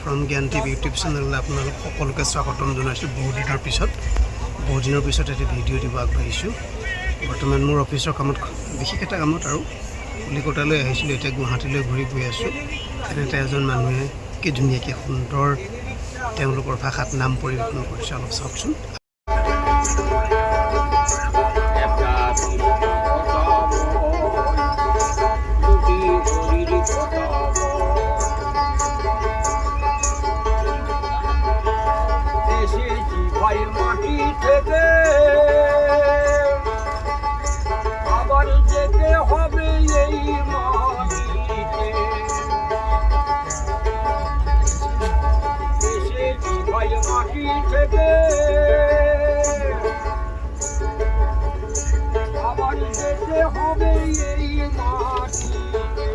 From জ্ঞান TV YouTube চেনেললৈ আপোনালোক সকলোকে স্বাগতম জনাইছোঁ। বহুদিনৰ পিছত এটি ভিডিঅ' দিব আগবাঢ়িছোঁ। বৰ্তমান মোৰ অফিচৰ কামত, বিশেষ এটা কামত আৰু কলিকতালৈ আহিছিলোঁ, এতিয়া গুৱাহাটীলৈ ঘূৰি গৈ আছোঁ। এনেতে এজন মানুহে কি ধুনীয়াকৈ সুন্দৰ তেওঁলোকৰ ভাষাত নাম পৰিৱেশন কৰিছে, অলপ চাওকচোন। মাটি থেকে আবার যেতে হবে এই মাটিতে, এসেছি ভাই মাটি থেকে আবার যেতে হবে এই মাটিতে।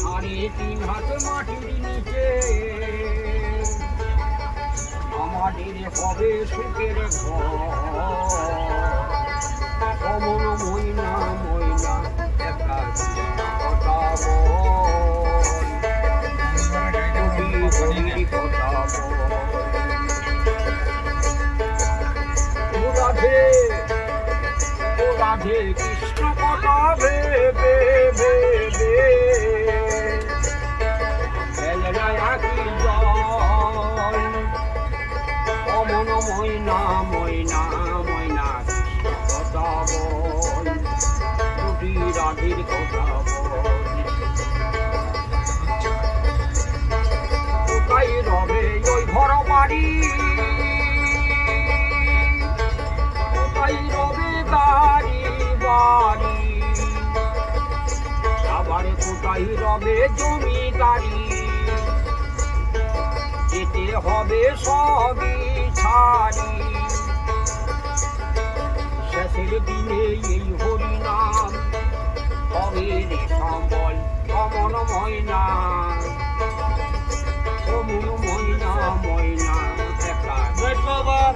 3.5 হাত মাটির নিচে আমাদের হবে সুখের ঘর। অমন ময়না ময়না একটা কথা বল, কথা বল। ও রাধে কৃষ্ণ কথা ভেবে ভেবে একই জল। অমন ময়না ময়না ময়না কথা বল, দুটি রাধির কথা বল। কোথায় রবে ওই ঘর বাড়ি, কোথায় রবে গাড়ি বাড়ি, আবার কোথায় রবে জমিদারি। যেতে হবে সবই ছাড়ি, শেষের দিনে এই হরিনাম হবে রে সম্বল। অমন ময়না অমন ময়না ময়না একটা কথা বল,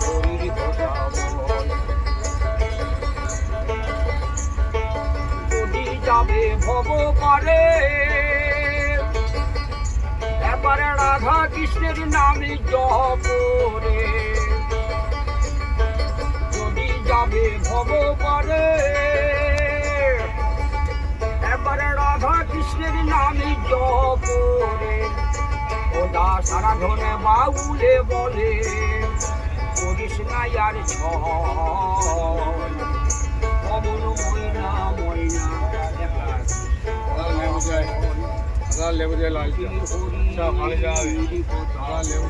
হরির কথা বল। যদি যাবে ভব পারে এবার রাধা কৃষ্ণের নামে জপ করে, যদি যাবে ভব পারে এবার রাধা কৃষ্ণের নামে জপ করে। ওদা সারা ধনে বাউলে বলে করিস না আর ছল। অমন ময়না ময়না लेबू दे लाल चा खाली जा लेबू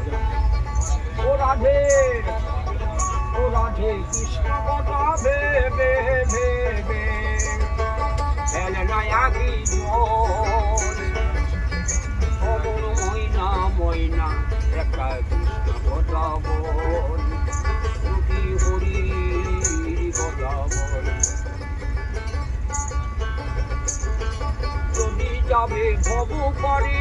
जा। ও রাধে কৃষ্ণ কথা ভেবে ভেবে ফেলে না একই জল। অমন ময়না ময়না একটা কৃষ্ণ কথা বল, দুটি হরির কথা বল। যদি যাবে ভব পারে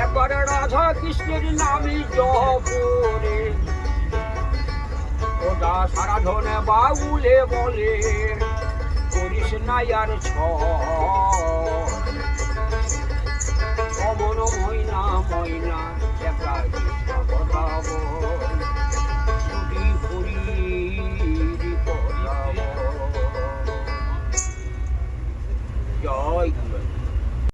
একবার রাধা কৃষ্ণের নামে জপ করে। ওদা সারা ধনে বাউলে বলে করিস না আর ছল। অমন ময়না ময়না একটা কৃষ্ণ কথা বল, দুটি হরির কথা বল। জয় গুরু।